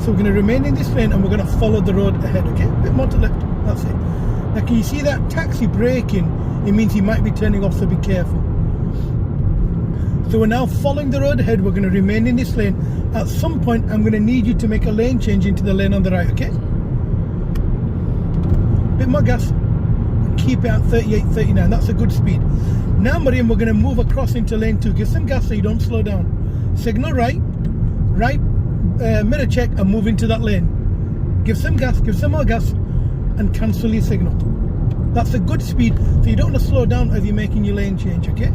So we're going to remain in this lane and we're going to follow the road ahead, okay? A bit more to left, that's it. Now can you see that taxi braking? It means he might be turning off, so be careful. So we're now following the road ahead, we're going to remain in this lane. At some point I'm going to need you to make a lane change into the lane on the right, okay? Bit more gas. Keep it at 38, 39, that's a good speed. Now Mariam, we're going to move across into lane 2. Give some gas so you don't slow down. Signal right, mirror check and move into that lane. Give some gas, give some more gas and cancel your signal. That's a good speed, so you don't want to slow down as you're making your lane change, okay?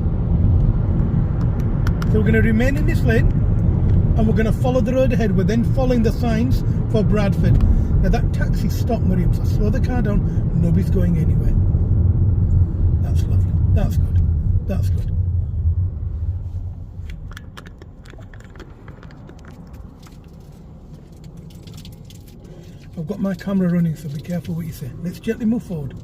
So we're going to remain in this lane and we're going to follow the road ahead. We're then following the signs for Bradford. Now that taxi stopped, Mariam, so slow the car down, nobody's going anywhere. That's lovely, that's good, that's good. I've got my camera running, so be careful what you say. Let's gently move forward.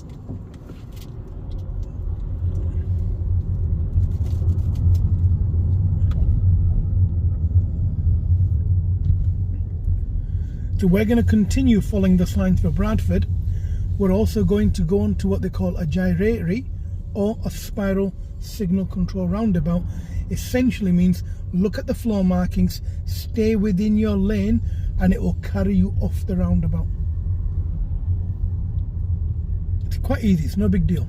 So we're going to continue following the signs for Bradford. We're also going to go on to what they call a gyratory or a spiral signal control roundabout. Essentially means look at the floor markings, stay within your lane, and it will carry you off the roundabout. It's quite easy, it's no big deal.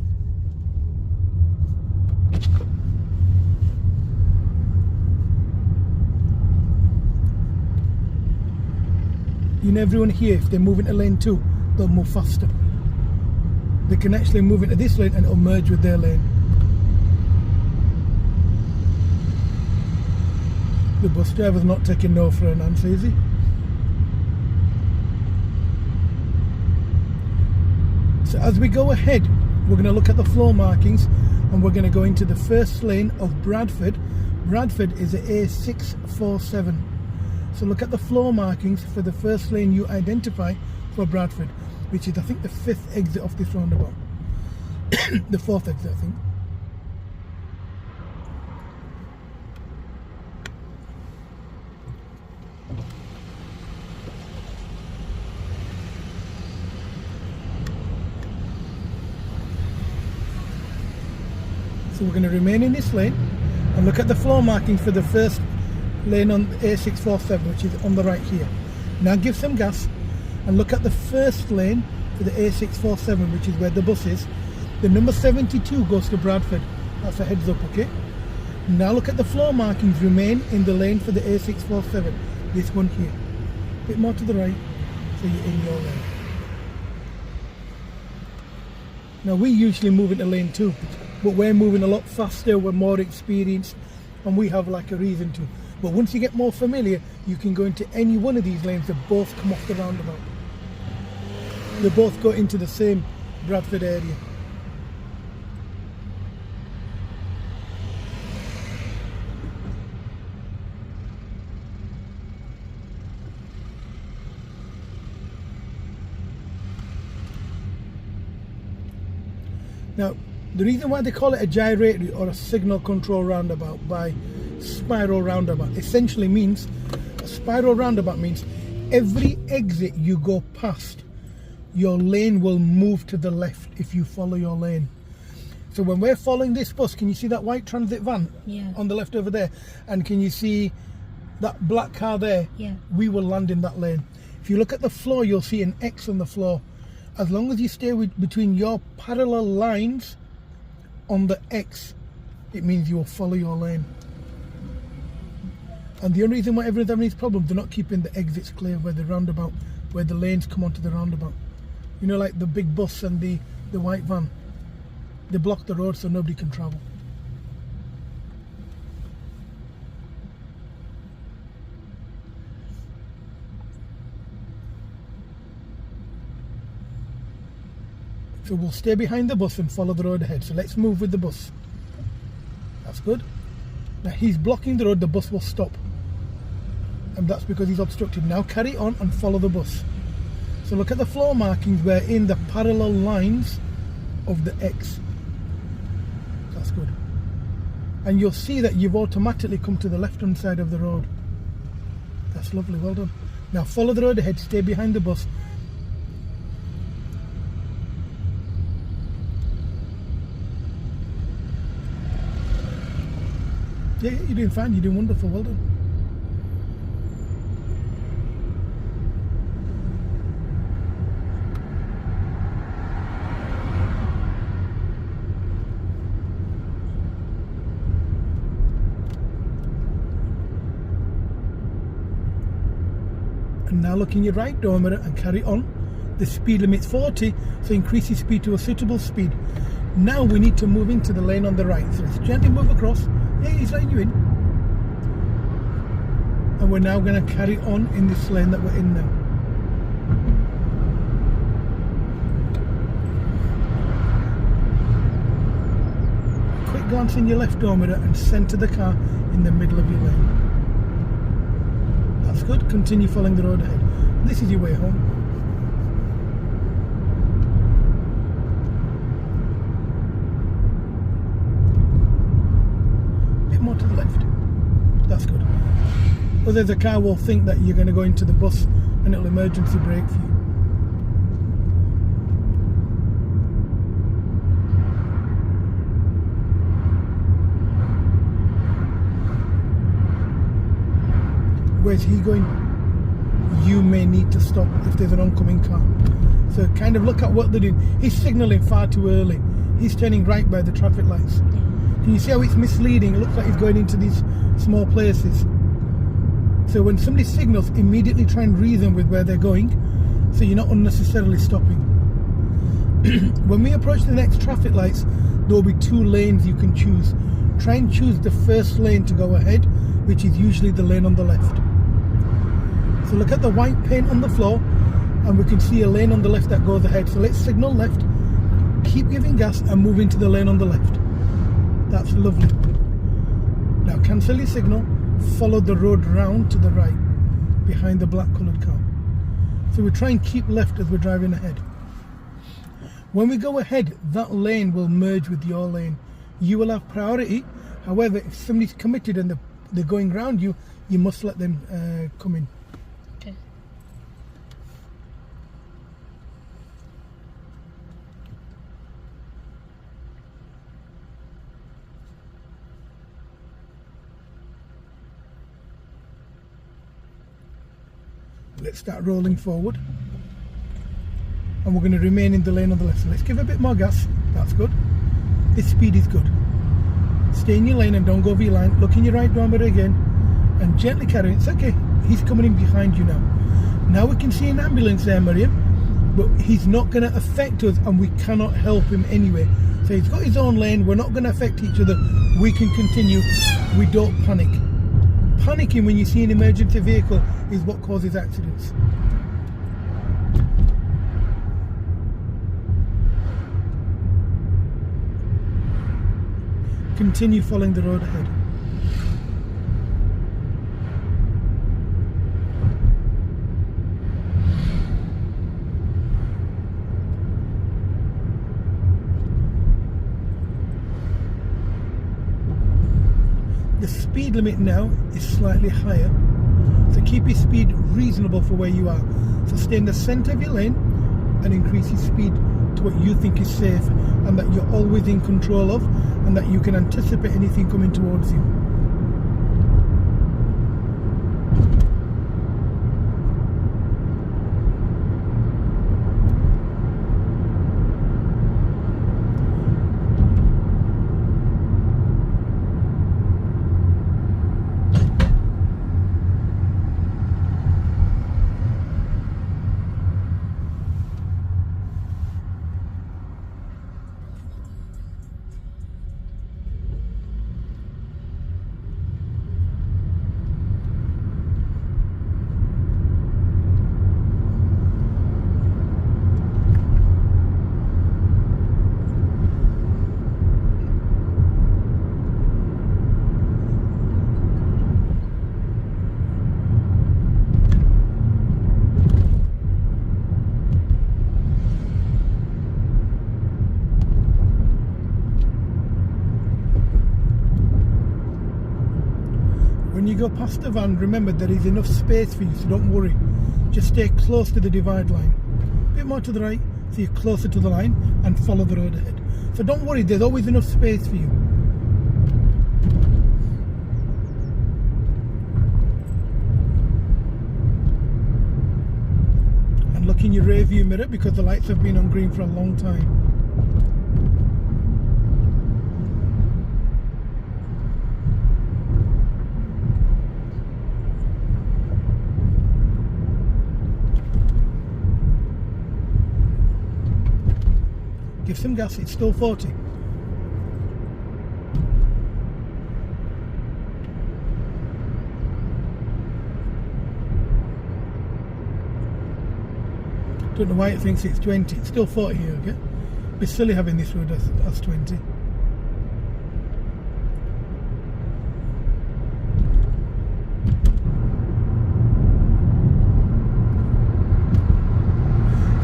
You know, everyone here, if they move into lane 2, they'll move faster. They can actually move into this lane and it'll merge with their lane. The bus driver's not taking no for an answer, is he? So as we go ahead, we're going to look at the floor markings and we're going to go into the first lane of Bradford. Bradford is a A647. So look at the floor markings for the first lane you identify for Bradford, which is I think the 5th exit off this roundabout. The 4th exit, I think. So we're going to remain in this lane and look at the floor markings for the first lane on A647, which is on the right here. Now give some gas and look at the first lane for the A647, which is where the bus is. The number 72 goes to Bradford. That's a heads up, okay? Now look at the floor markings, remain in the lane for the A647, this one here. A bit more to the right, so you're in your lane. Now we usually move into lane 2, but we're moving a lot faster, we're more experienced, and we have like a reason to. But once you get more familiar, you can go into any one of these lanes that both come off the roundabout. They both go into the same Bradford area. Now, the reason why they call it a gyratory or a signal control roundabout by spiral roundabout essentially means, a spiral roundabout means every exit you go past, your lane will move to the left if you follow your lane. So when we're following this bus, can you see that white transit van on the left over there? And can you see that black car there? Yeah. We will land in that lane. If you look at the floor, you'll see an X on the floor. As long as you stay between your parallel lines on the X, it means you will follow your lane. And the only reason why everyone's having these problems, they're not keeping the exits clear where the roundabout, where the lanes come onto the roundabout. You know, like the big bus and the white van. They block the road so nobody can travel. So we'll stay behind the bus and follow the road ahead. So let's move with the bus. That's good. Now he's blocking the road, the bus will stop. And that's because he's obstructed. Now carry on and follow the bus. So look at the floor markings, we're in the parallel lines of the X. That's good. And you'll see that you've automatically come to the left hand side of the road. That's lovely, well done. Now follow the road ahead, stay behind the bus. Yeah, you're doing fine, you're doing wonderful, well done. And now look in your right door mirror and carry on. The speed limit's 40, so increase your speed to a suitable speed. Now we need to move into the lane on the right, so let's gently move across. Yeah, he's letting you in. And we're now going to carry on in this lane that we're in now. Quick glance in your left door mirror and centre the car in the middle of your lane. That's good. Continue following the road ahead. This is your way home. Bit more to the left. That's good. Otherwise the car will think that you're going to go into the bus and it'll emergency brake for you. Where's he going? You may need to stop if there's an oncoming car. So kind of look at what they're doing. He's signalling far too early. He's turning right by the traffic lights. Can you see how it's misleading? It looks like he's going into these small places. So when somebody signals, immediately try and reason with where they're going, so you're not unnecessarily stopping. When we approach the next traffic lights, there will be 2 lanes you can choose. Try and choose the first lane to go ahead, which is usually the lane on the left. So look at the white paint on the floor, and we can see a lane on the left that goes ahead. So let's signal left, keep giving gas and move into the lane on the left. That's lovely. Now cancel your signal, follow the road round to the right, behind the black coloured car. So we try and keep left as we're driving ahead. When we go ahead, that lane will merge with your lane. You will have priority. However, if somebody's committed and they're going round you, you must let them come in. Okay. Let's start rolling forward. And we're going to remain in the lane on the left. So let's give a bit more gas. That's good. This speed is good. Stay in your lane and don't go over your line. Look in your right door mirror again and gently carry it. It's okay. He's coming in behind you now. Now we can see an ambulance there, Miriam, but he's not going to affect us and we cannot help him anyway. So he's got his own lane. We're not going to affect each other. We can continue. We don't panic. Panicking when you see an emergency vehicle is what causes accidents. Continue following the road ahead. The speed limit now is slightly higher, so keep your speed reasonable for where you are. So stay in the centre of your lane and increase your speed to what you think is safe and that you're always in control of and that you can anticipate anything coming towards you. When you go past the van, remember there is enough space for you, so don't worry. just stay close to the divide line. A bit more to the right, so you're closer to the line, and follow the road ahead. So don't worry, there's always enough space for you. And look in your rear view mirror because the lights have been on green for a long time. Give some gas, it's still 40. Don't know why it thinks it's 20, it's still 40 here, okay? We're silly having this road as 20.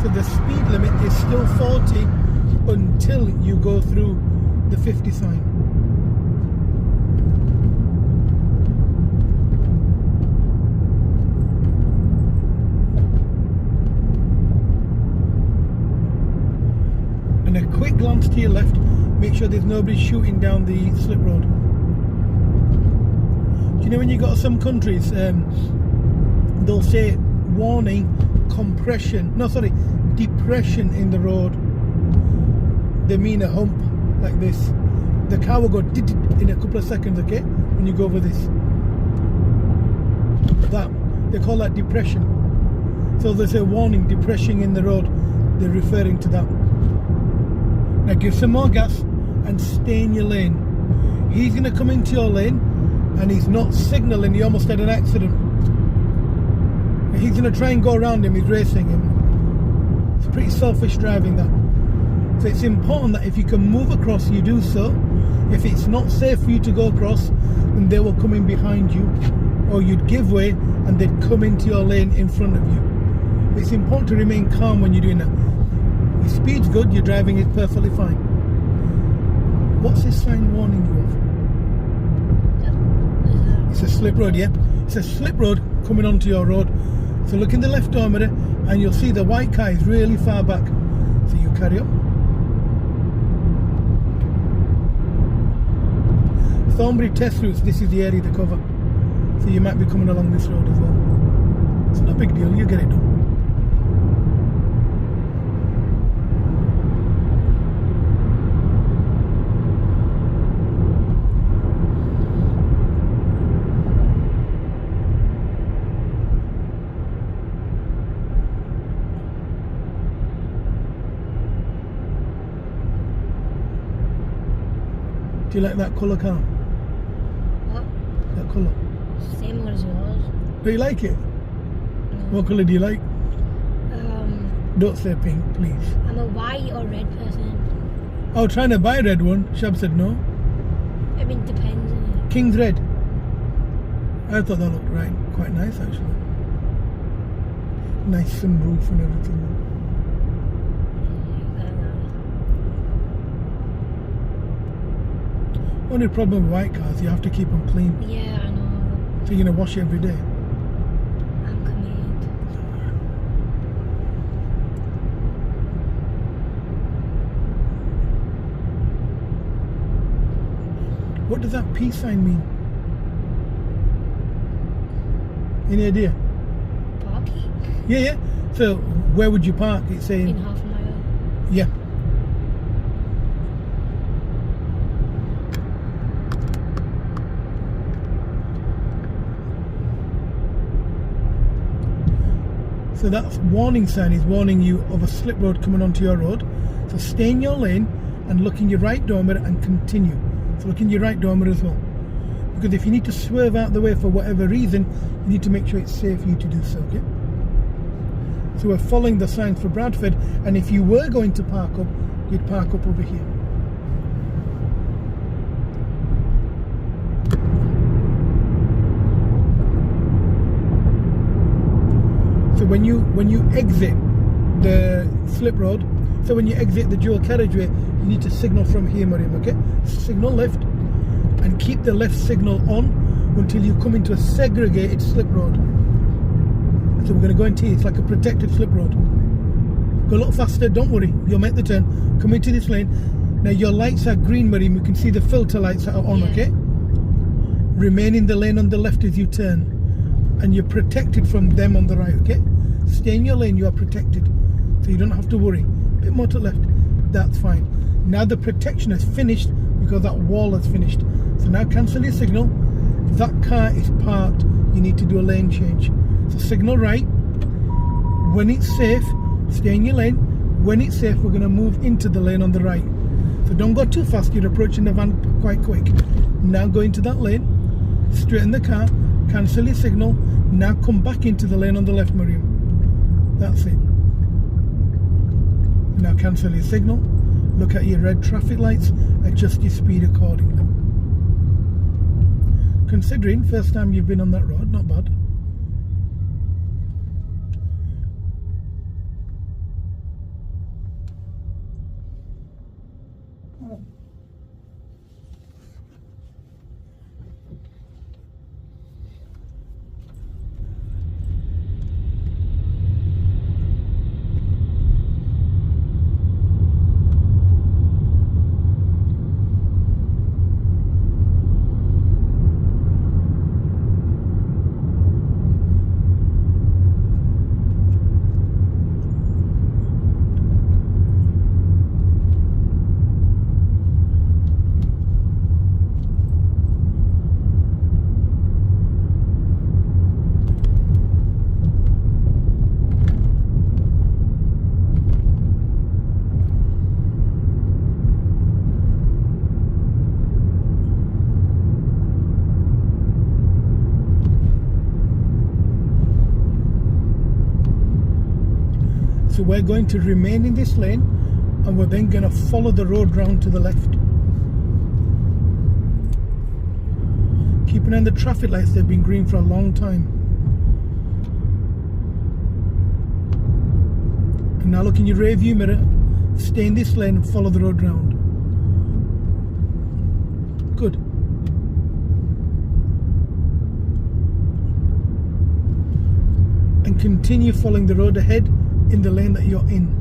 So the speed limit is still 40 until you go through the 50 sign. And a quick glance to your left, make sure there's nobody shooting down the slip road. Do you know when you go to some countries, they'll say warning, depression in the road. They mean a hump like this. The car will go in a couple of seconds, okay, when you go over this. That, they call that depression. So there's a warning, depression in the road. They're referring to that. Now give some more gas and stay in your lane. He's going to come into your lane and he's not signalling. He almost had an accident. He's going to try and go around him. He's racing him. It's pretty selfish driving, that. So it's important that if you can move across, you do so. If it's not safe for you to go across, then they will come in behind you, or you'd give way and they'd come into your lane in front of you. It's important to remain calm when you're doing that. Your speed's good, your driving is perfectly fine. What's this sign warning you of? It's a slip road, yeah? It's a slip road coming onto your road. So look in the left door mirror and you'll see the white car is really far back. So you carry on. Thornbury test routes, this is the area they cover. So you might be coming along this road as well. It's not a big deal, you get it done. Do you like that colour car? What? That colour? Same one as yours. Do you like it? No. What colour do you like? Don't say pink, please. I'm a white or red person. I was trying to buy a red one. Shab said no. I mean, depends on it. King's red. I thought that looked right. Quite nice, actually. Nice sunroof and everything. Only problem with white cars, you have to keep them clean. Yeah, I know. So you're going to wash it every day. I'm committed. What does that peace sign mean? Any idea? Parking? Yeah. So where would you park? It's saying In half a mile. yeah. So that warning sign is warning you of a slip road coming onto your road. So stay in your lane and look in your right door mirror and continue. So look in your right door mirror as well. Because if you need to swerve out the way for whatever reason, you need to make sure it's safe for you to do so, okay? So we're following the signs for Bradford, and if you were going to park up, you'd park up over here. So when you exit the slip road, so when you exit the dual carriageway, you need to signal from here, Mariam, okay? Signal left and keep the left signal on until you come into a segregated slip road. So we're going to go into here. It's like a protected slip road. Go a little faster, don't worry. You'll make the turn. Come into this lane. Now your lights are green, Marim. You can see the filter lights are on, Yeah. okay? Remain in the lane on the left as you turn. And you're protected from them on the right, okay? Stay in your lane, you are protected. So you don't have to worry. A bit more to the left, that's fine. Now the protection has finished because that wall has finished. So now cancel your signal. That car is parked. You need to do a lane change. So signal right. When it's safe, stay in your lane. When it's safe, we're going to move into the lane on the right. So don't go too fast, you're approaching the van quite quick. Now go into that lane, straighten the car, cancel your signal. Now come back into the lane on the left, Miriam. That's it. Now cancel your signal, look at your red traffic lights, adjust your speed accordingly. Considering first time you've been on that road, not bad. So we're going to remain in this lane and we're then going to follow the road round to the left. Keeping on the traffic lights, they've been green for a long time. And now look in your rear view mirror, stay in this lane and follow the road round. Good. And continue following the road ahead in the lane that you're in.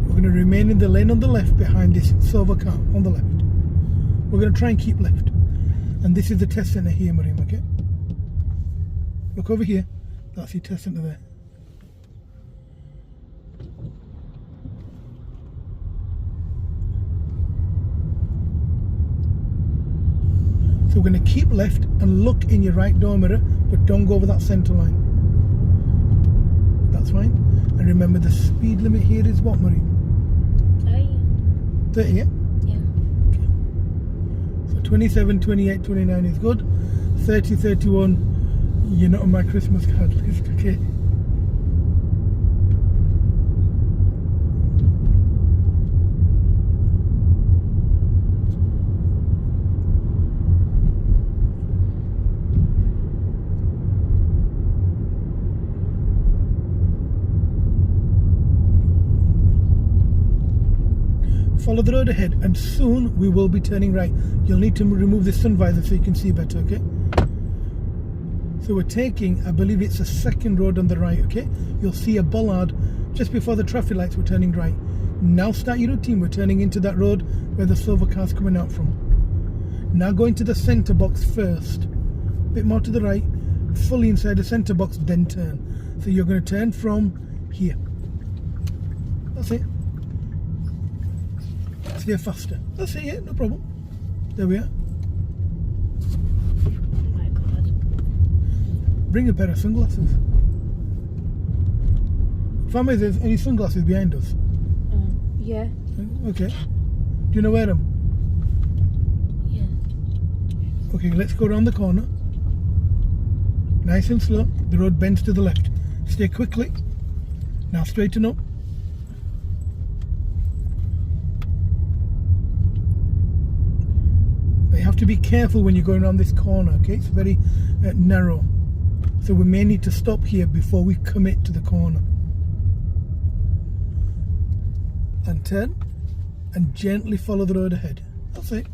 We're going to remain in the lane on the left behind this silver car on the left. We're going to try and keep left. And this is the test center here, Marim, okay? Look over here. That's your test center there. So we're going to keep left and look in your right door mirror, but don't go over that centre line. That's fine. And remember the speed limit here is what, Marie? 30, yeah? Yeah. Okay. So 27, 28, 29 is good. 30, 31, you're not on my Christmas card list, okay? Follow the road ahead and soon we will be turning right. You'll need to remove the sun visor so you can see better, okay? So we're taking, I believe it's the second road on the right, okay? You'll see a bollard just before the traffic lights. We're turning right. Now start your routine. We're turning into that road where the silver car's coming out from. Now go into the centre box first. Bit more to the right. Fully inside the centre box, then turn. So you're going to turn from here. That's it. Steer faster. That's it, yeah, no problem. There we are. Oh my god. Bring a pair of sunglasses. Family, there's any sunglasses behind us? Yeah. Okay. Do you know where them? Yeah. Okay, let's go around the corner. Nice and slow. The road bends to the left. Stay quickly. Now straighten up. You have to be careful when you're going around this corner, okay? It's very narrow. So we may need to stop here before we commit to the corner. and turn and gently follow the road ahead. That's it.